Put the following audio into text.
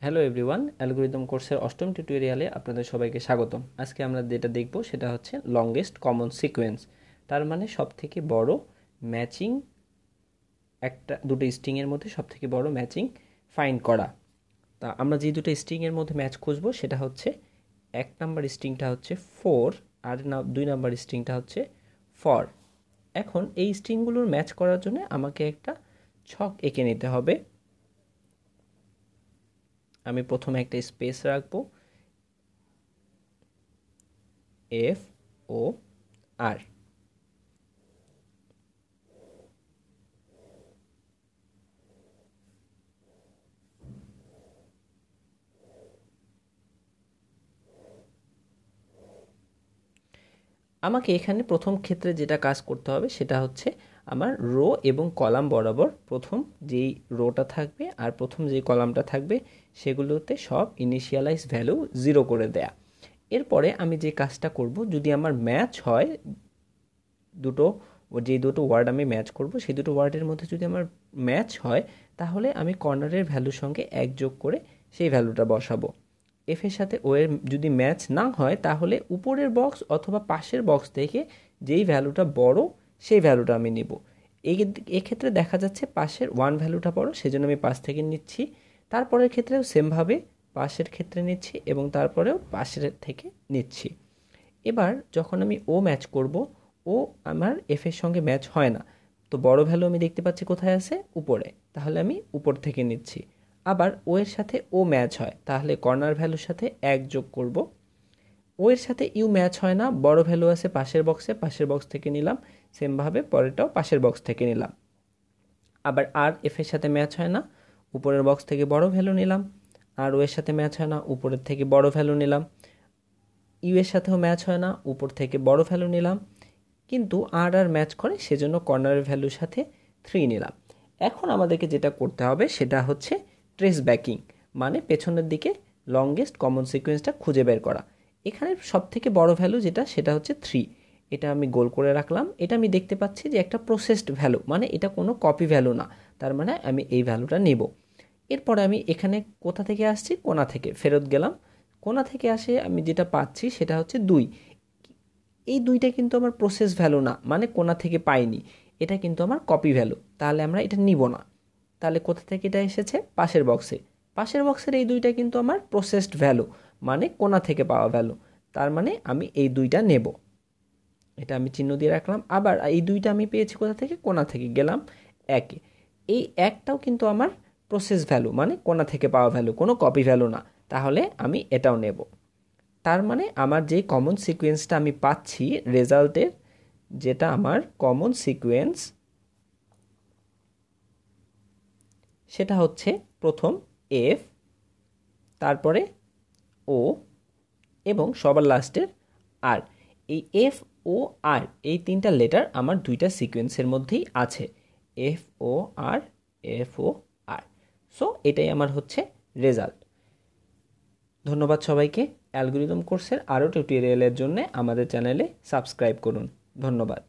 Hello everyone, algorithm কোর্সের অষ্টম টিউটোরিয়ালে আপনাদের সবাইকে স্বাগতম। আজকে আমরা যেটা দেখব সেটা হচ্ছে লংগেস্ট কমন সিকোয়েন্স। তার মানে সবথেকে বড় ম্যাচিং, দুটো স্ট্রিংয়ের মধ্যে সবথেকে বড় ম্যাচিং ফাইন্ড করা। তা আমরা যে দুটো স্ট্রিংয়ের মধ্যে ম্যাচ খুঁজবো সেটা হচ্ছে এক নাম্বার স্ট্রিংটা হচ্ছে ফোর, আর দুই নাম্বার স্ট্রিংটা হচ্ছে ফর। এখন এই স্ট্রিংগুলোর ম্যাচ করার জন্য আমাকে একটা ছক এঁকে নিতে হবে। আমি প্রথমে একটা স্পেস রাখবো, এফ ও আর। আমাকে এখানে প্রথম ক্ষেত্রে যেটা কাজ করতে হবে সেটা হচ্ছে আমার রো এবং কলাম বরাবর প্রথম যেই রোটা থাকবে আর প্রথম যেই কলামটা থাকবে সেগুলোতে সব ইনিশিয়ালাইজ ভ্যালু 0 করে দেয়া। এরপরে আমি যে কাজটা করব, যদি আমার ম্যাচ হয় দুটো, যে দুটো ওয়ার্ড আমি ম্যাচ করব সেই দুটো ওয়ার্ডের মধ্যে যদি আমার ম্যাচ হয় তাহলে আমি কর্নারের ভ্যালুর সঙ্গে এক যোগ করে সেই ভ্যালুটা বসাবো। এফ এর সাথে ও এর যদি ম্যাচ না হয় তাহলে উপরের বক্স অথবা পাশের বক্স থেকে যেই ভ্যালুটা বড় সেই ভ্যালুটা আমি নিব। এক্ষেত্রে দেখা যাচ্ছে পাশের ওয়ান ভ্যালুটা বড়, সেজন্য আমি পাশ থেকে নিচ্ছি। তারপরের ক্ষেত্রেও সেমভাবে পাশের ক্ষেত্রে নিচ্ছি এবং তারপরেও পাশের থেকে নিচ্ছি। এবার যখন আমি ও ম্যাচ করব, ও আমার এফ এর সঙ্গে ম্যাচ হয় না, তো বড় ভ্যালু আমি দেখতে পাচ্ছি কোথায় আছে, উপরে, তাহলে আমি উপর থেকে নিচ্ছি। আবার ও এর সাথে ও ম্যাচ হয় তাহলে কর্নার ভ্যালুর সাথে এক যোগ করব। ও এর সাথে ইউ ম্যাচ হয় না, বড় ভ্যালু আছে পাশের বক্সে, পাশের বক্স থেকে নিলাম। সেমভাবে পরেরটাও পাশের বক্স থেকে নিলাম। আবার আর এফ এর সাথে ম্যাচ হয় না, উপরের বক্স থেকে বড় ভ্যালু নিলাম। আর ও এর সাথে ম্যাচ হয় না, উপরের থেকে বড় ভ্যালু নিলাম। ইউ এর সাথেও ম্যাচ হয় না, উপর থেকে বড় ভ্যালু নিলাম। কিন্তু আর আর ম্যাচ করে, সেজন্য কর্নারের ভ্যালুর সাথে 3 নিলাম। এখন আমাদেরকে যেটা করতে হবে সেটা হচ্ছে ট্রেস ব্যাকিং, মানে পেছনের দিকে লংগেস্ট কমন সিকোয়েন্সটা খুঁজে বের করা। এখানে সব থেকে বড় ভ্যালু যেটা সেটা হচ্ছে 3। এটা আমি গোল করে রাখলাম। এটা আমি দেখতে পাচ্ছি যে একটা প্রসেসড ভ্যালু, মানে এটা কোনো কপি ভ্যালু না, তার মানে আমি এই ভ্যালুটা নেব। এরপরে আমি এখানে কোথা থেকে আসছি, কোণা থেকে ফেরত গেলাম। কোণা থেকে আসে আমি যেটা পাচ্ছি সেটা হচ্ছে 2। এই দুইটা কিন্তু আমার প্রসেস ভ্যালু না, মানে কোণা থেকে পাইনি, এটা কিন্তু আমার কপি ভ্যালু, তাহলে আমরা এটা নিব না। তাহলে কোথা থেকে এটা এসেছে, পাশের বক্সে। পাশের বক্সের এই দুইটা কিন্তু আমার প্রসেসড ভ্যালু, মানে কোণা থেকে পাওয়া ভ্যালু, তার মানে আমি এই দুইটা নেব। এটা আমি চিহ্ন দিয়ে রাখলাম। আবার এই দুইটা আমি পেয়েছি কোথা থেকে, কোণা থেকে গেলাম একে। এই একটাও কিন্তু আমার প্রসেস ভ্যালু, মানে কোণা থেকে পাওয়া ভ্যালু, কোনো কপি ভ্যালু না, তাহলে আমি এটাও নেব। তার মানে আমার যে কমন সিকোয়েন্সটা আমি পাচ্ছি রেজাল্টের, যেটা আমার কমন সিকোয়েন্স সেটা হচ্ছে প্রথম এফ, তারপরে ও এবং সবার লাস্টের আর। এই এফ ও আর এই তিনটা লেটার আমার দুইটা সিকোয়েন্সের মধ্যেই আছে, এফ ও আর, এফ ও আর। সো এটাই আমার হচ্ছে রেজাল্ট। ধন্যবাদ সবাইকে। অ্যালগরিদম কোর্সের আরও টিউটোরিয়ালের জন্য আমাদের চ্যানেলে সাবস্ক্রাইব করুন। ধন্যবাদ।